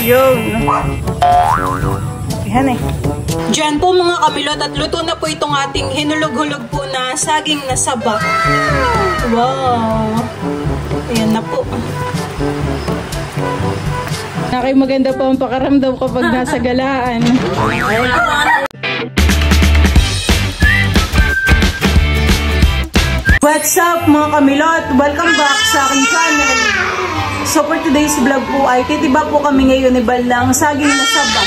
Yun. Yan eh. Diyan po mga kamilot at luto na po itong ating hinulog-hulog po na saging na saba. Wow! Ayan na po. Maganda po ang pakaramdam kapag nasa galaan. What's up mga kamilot? Welcome back sa aking channel. So for today's vlog po ay titiba po kami ngayon ni Balang saging na saba.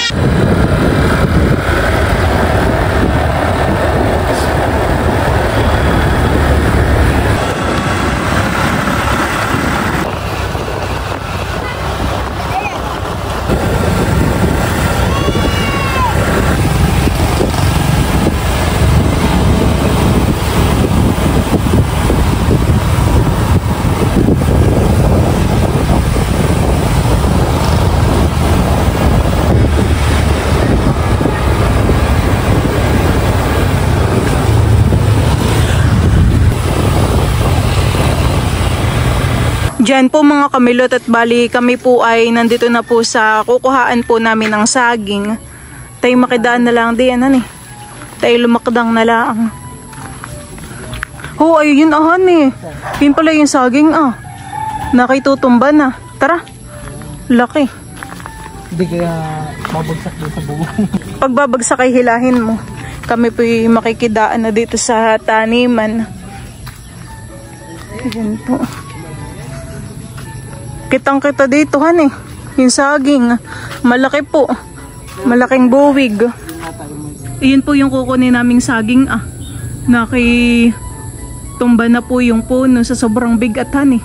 Diyan po mga kamilot at bali kami po ay nandito na po sa kukuhaan po namin ng saging. Tayo makidaan na lang diyan han eh. Tayo lumakdang na lang. Oh ayun ahan eh. Yun pala yung saging ah. Nakitutumba na. Tara. Laki. Hindi kaya mabagsak doon sa bubong. Pagbabagsak ay hilahin mo. Kami po yung makikidaan na dito sa taniman. Ayan po. Kitang-kita dito han eh. Yung saging. Malaki po. Malaking buwig. Iyon po yung kukunin naming saging ah. Nakitumba na po yung puno sa sobrang bigat han eh.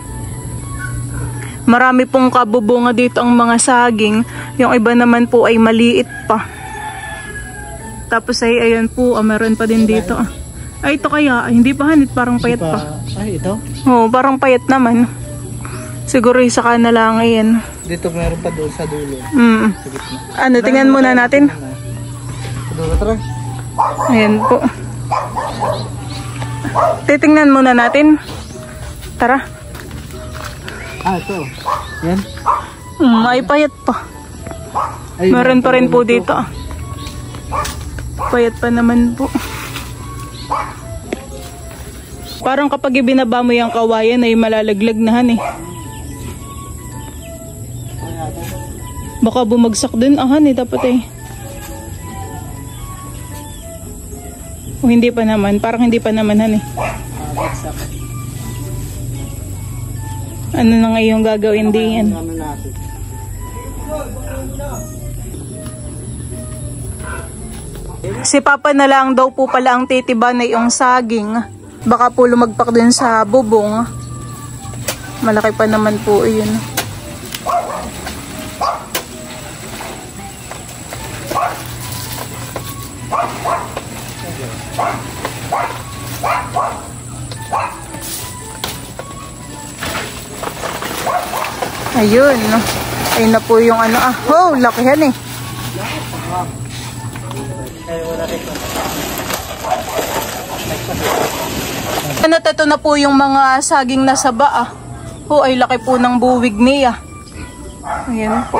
Marami pong kabubunga dito ang mga saging. Yung iba naman po ay maliit pa. Tapos ay ayan po, meron pa din dito ah. Ay ito kaya, hindi pa hanit, parang payat pa. Ay ito? Oo, parang payat naman. Siguro isa ka na lang ayan. Dito meron pa doon sa dulo. Ano, tingnan muna natin. Sa dulo, tara. Ayan po. Titingnan muna natin. Tara. Ito. Yan. Ay payat pa. Ay, meron pa rin po dito. Payat pa naman po. Parang kapag ibinaba mo yung kawayan ay malalaglag na han eh. Baka bumagsak din ahan eh dapat eh. O hindi pa naman, parang hindi pa naman han eh. Ano na ngayong gagawin din yan? Si Papa na lang daw po pala ang titiba na yung saging. Baka po lumagpak din sa bubong. Malaki pa naman po yun. Ayun. Ayun na po yung ano ah. Oh, lakihan eh. Ito na po yung mga saging na saba ah. Oh, ay laki po ng buwig niya. Ayan po.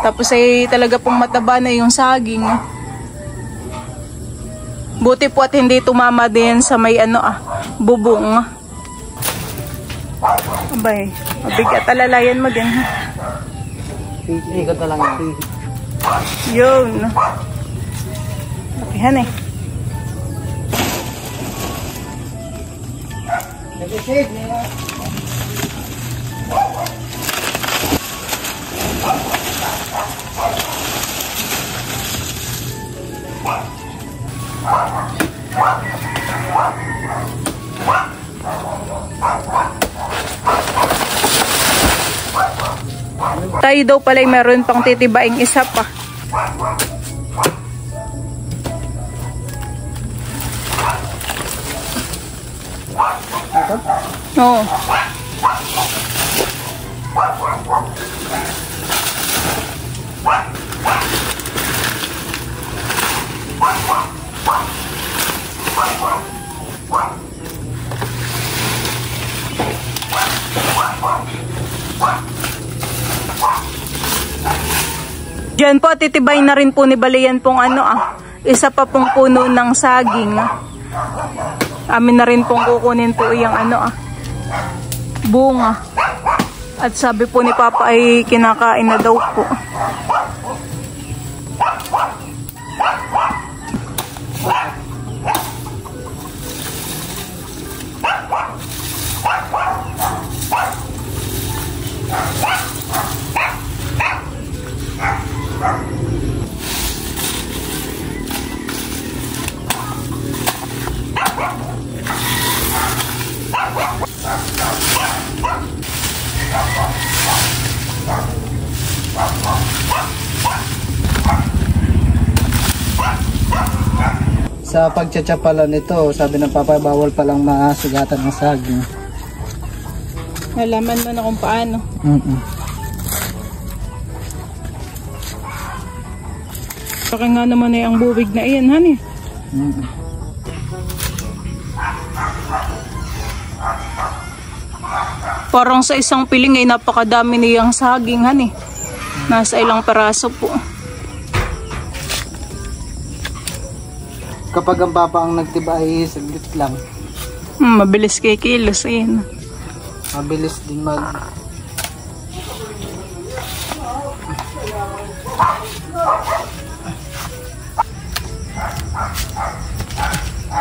Tapos ay talaga pong mataba na yung saging. Buti po at hindi tumama din sa may ano ah, bubong. Abay, mabigat. Alalayan mo din. Ikot na lang yan. Yun. Lakihan eh. Tayo daw pala meron pang titibaing isa pa. Oo. Diyan po, titibay na rin po ni Balayan pong isa pa pong puno ng saging. Amin na rin pong kukunin po yung bunga. At sabi po ni Papa ay kinakain na daw po. Sa pagtsatsapalan nito, sabi ng Papa, bawal palang masugatan ng saging. Nalaman mo na kung paano. Baka nga naman ay ang bubig na iyan, honey. Parang sa isang piling ay napakadami niyang saging, honey. Nasa ilang peraso po. Kapag ang Papa ang nagtiba ay saglit lang. Mabilis kay kilos, ayan. Mabilis din mag...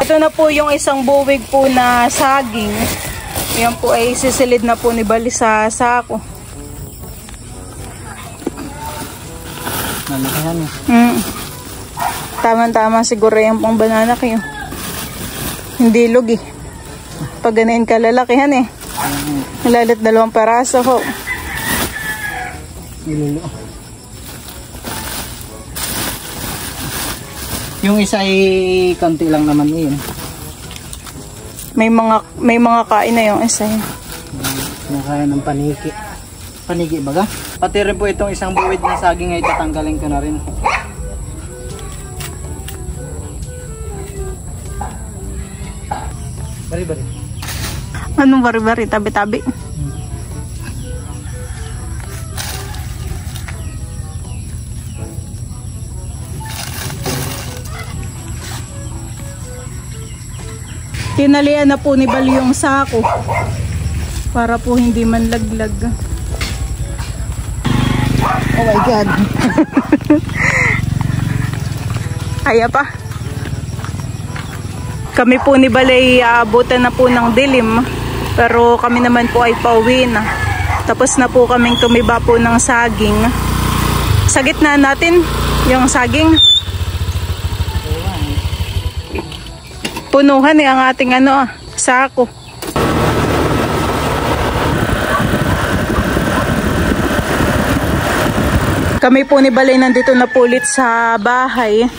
Ito na po yung isang buwig po na saging. Yan po ay sisilid na po ni Bali sa sako. Nalakahan eh. Tama-tama siguro yung pang banana kayo. Hindi lugi. Pag ganain ka lalakihan eh. Lalit 2 peraso ho. Ilulo. Yung isa ay konti lang naman yun. May mga kain na yung isa. Nakaya ng paniki. Paniki baga? Pati rin po itong isang buwid na saging ay tatanggalin ko na rin. Bari-bari. Anong bari-bari? Tabi-tabi. Tinalian na po ni Bali yung sako para po hindi man laglag. Oh my God. Kaya pa. Kami po ni Bali aabutan na po ng dilim. Pero kami naman po ay pauwi na. Tapos na po kaming tumiba po ng saging. Sa gitna natin yung saging. Punuhan ang ating sako. Kami po ni Balay nandito na po ulit sa bahay.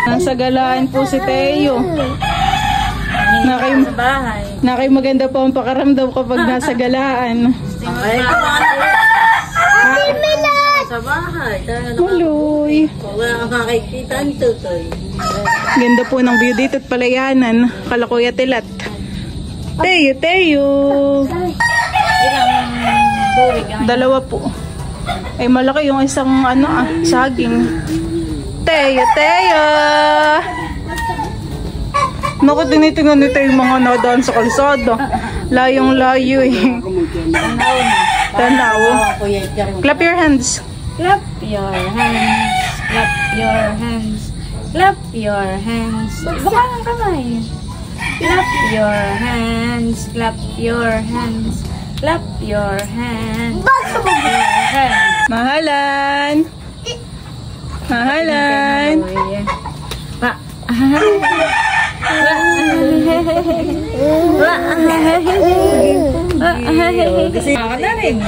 Nasa galaan po si Teo. Nakay maganda po ang pakaramdam kapag nasa galaan. Sa bahay. Maluy. Wala kang makikita ang tutoy. Ganda po ng view dito at palayanan. Kalakuya tilat. Teo. Ilang buwig ang 2 po. Ay malaki yung isang saging. Teo. Naku, tinitingnan nito yung mga nadaan sa kalsada. Layong-layo eh. Tanaw. Clap your hands. Clap your hands. Clap your hands. Clap your hands. Baka ng kamay. Clap your hands. Clap your hands. Clap your hands. Clap your hands. Mahalan.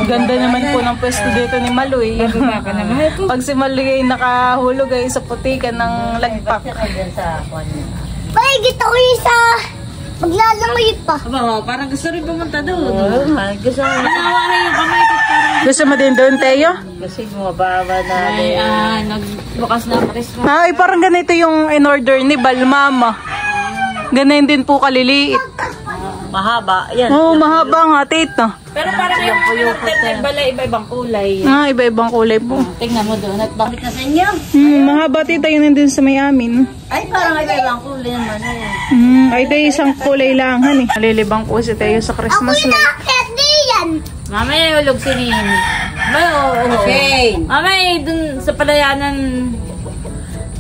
Ganda naman po ng pwesto dito ni Maloy. Pag si Maloy ay nakahulog ay sa putikan ng lagpak. Ay, gito ko isa. Maglalangoy pa. Aba, parang gusto rin pumunta doon. Gusto mo. Nawa na yung kamay ko parang. Gusto mo din doon, Teo? Kasi mababa na. Ay, nagbukas na ang Christmas. Ay, parang ganito yung in-order ni Balmama. Ganun din po kaliliit. Mahaba. Yan. Oo, mahaba nga, tita. Pero parang yung bala iba-ibang kulay. Iba-ibang kulay po. Tingnan mo doon at bakit na sa inyo? Mahaba, tita, yun nandun sa may amin. Ay, parang iba-ibang kulay naman. Ayan. Ay, tayo isang kulay lang, han eh. Nalilibang po si Tayo sa Christmas light. Nakakit yan. Mamaya ulog si Nini. Okay. Mamaya dun sa palayanan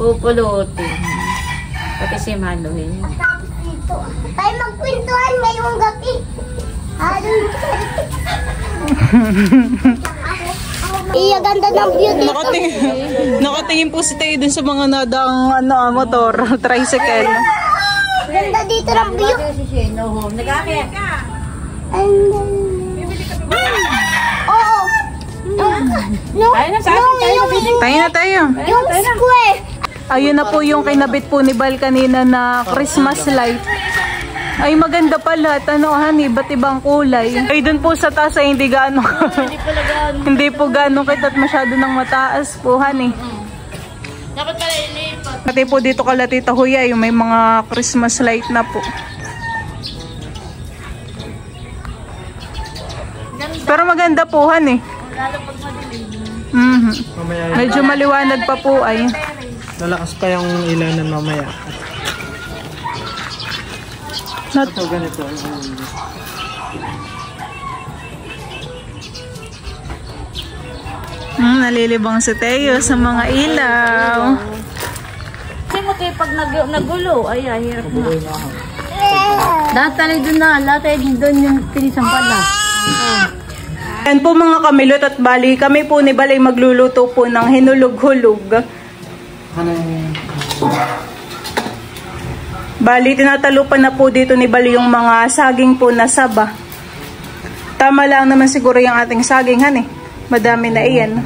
pupulutin. Pati si Manuel. Tapos dito. Tayo magkwentuhan ngayong gabi. Iya, ganda ng view dito. Nakatingin po si Tayo dun sa mga nadaang motor, tricycle. Ganda dito ng view. Nag-akit. Oo. Tayo. Yung square. Ayun na po yung kinabit po ni Bal kanina na Christmas light. Ay, maganda pala. Han, iba't ibang kulay. Ay, dun po sa taas ay hindi gaano. Hindi po gaano kita at masyado ng mataas po, han eh. Dapat pala ilipat. Pati po dito kala Tita Huya, yung may mga Christmas light na po. Pero maganda po, han eh. Lalo pag madilim. Medyo maliwanag pa po ay. Lalakas pa yung ilanan mamaya. Ito ganito. Nalilibang si Teo sa mga ilaw. Kasi mo kayo pag nagulo, ay hirap na. Lahat tayo doon na, lahat tayo doon yung tinisang pala. Yan po mga kamilot at bali, kami po ni Balay magluluto po ng hinulog-hulog. Bali, tinatalupan na po dito ni Bali yung mga saging po na saba. Tama lang naman siguro yung ating saging, han eh. Madami na iyan.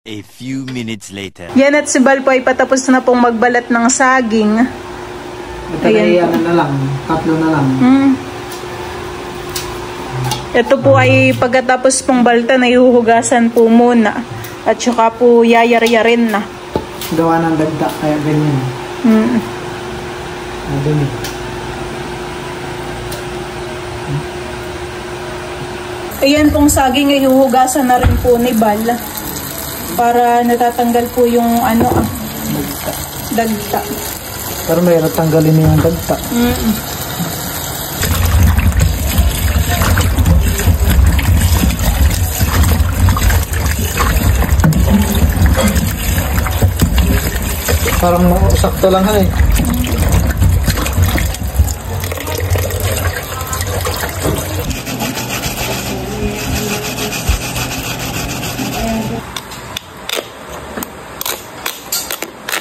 A few minutes later. Yan at si Bal po ay patapos na pong magbalat ng saging. Ayan na lang. Tatlo na lang. Ito po ay pagkatapos pong balta na ihuhugasan po muna. At saka po yayar-yarin na. Gawa ng dagda, kaya ganyan. Dumi. Ayan pong saging ay ihuhugasan na rin po ni Bal. Para natatanggal po yung dagta. Pero mayroon tanggalin niya yung dagta. Parang sakto lang eh.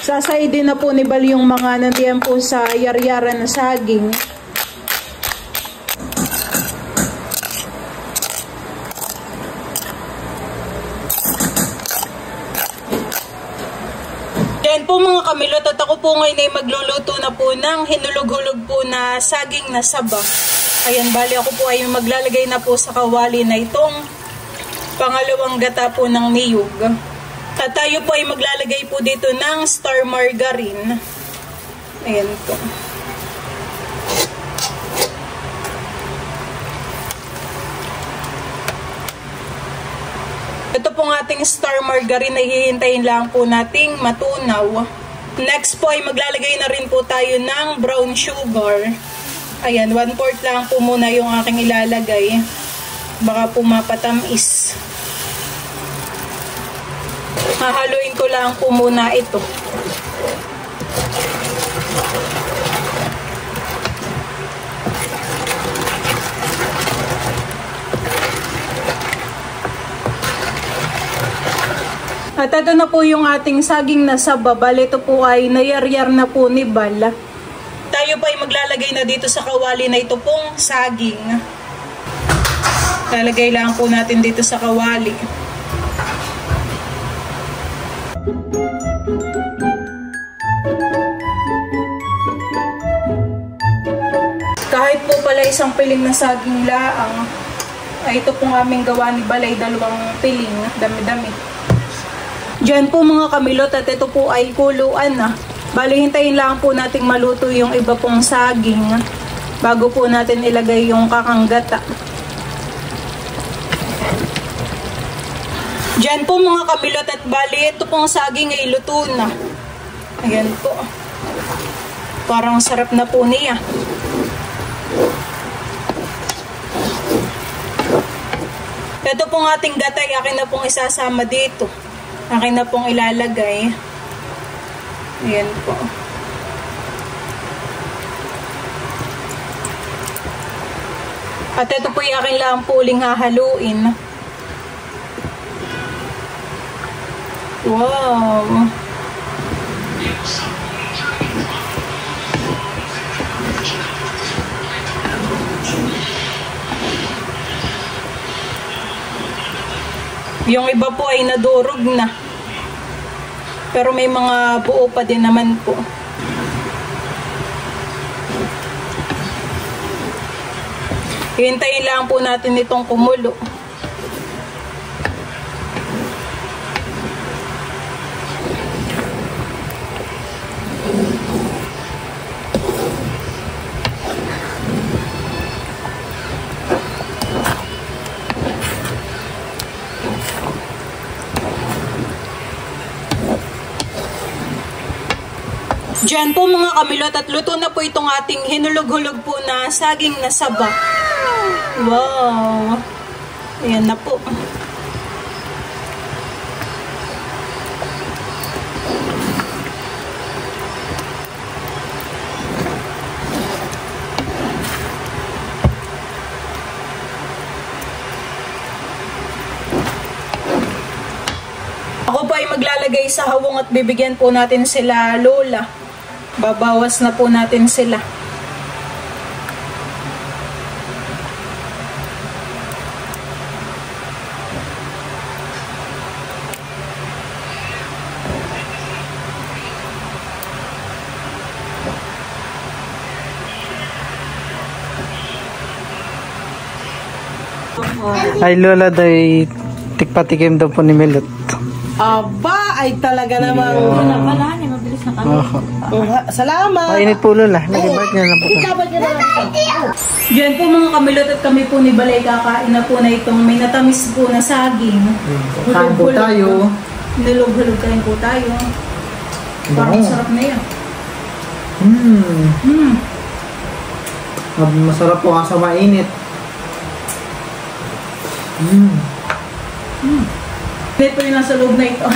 Sasaidin na po ni Bal yung mga nandiyan po sa yar-yaran na saging. Yan po mga kamilot at ako po ngayon ay magluluto na po ng hinulog-hulog po na saging na saba. Ayan, bali ako po ay maglalagay na po sa kawali na itong pangalawang gata po ng niyog. At tayo po ay maglalagay po dito ng star margarine. Ayan po. Ito pong ating star margarine ay hihintayin lang po nating matunaw. Next po ay maglalagay na rin po tayo ng brown sugar. Ayan, 1/4 lang po muna yung aking ilalagay. Baka po mapatamis. Hahaluin ko lang po muna ito. At ito na po yung ating saging na saba. Bale, ito po ay nayaryar na po ni Bal. Tayo po ay maglalagay na dito sa kawali na ito pong saging. Lalagay lang po natin dito sa kawali. Kahit po pala isang piling na saging laang, ay ito pong aming gawa ni Balay, 2 piling, dami-dami. Diyan po mga kamilot at ito po ay kuluan na. Bali, hintayin lang po nating maluto yung iba pong saging bago po natin ilagay yung kakanggata. Diyan po mga kamilot at bali, ito pong saging ay luto na. Ayan po. Parang sarap na po niya. Ito pong ating gatay, akin na pong isasama dito. Akin na pong ilalagay. Ayan po. At ito po yung akin lang po uling hahaluin. Wow! Yung iba po ay nadurog na. Pero may mga buo pa din naman po. Hintayin lang po natin itong kumulo. Diyan po mga kamilot at luto na po itong ating hinulog-hulog po na saging na saba. Wow! Ayan na po. Ako po ay maglalagay sa hawong at bibigyan po natin sila lola. Babawas na po natin sila. Ay lola day tikpatikim daw po ni Milot. Aba, ay talaga namang... Wala, mabilis na kami. Salamat! Mainit po lola. Nag-ibart niya na po. Diyan po mga kamilot at kami po ni Balay kakain na po na itong may natamis po na saging. Kain po tayo. Nilog-hulog kain po tayo. Parang sarap na yan. Masarap po sa mainit. Ito yung nasa loob na ito.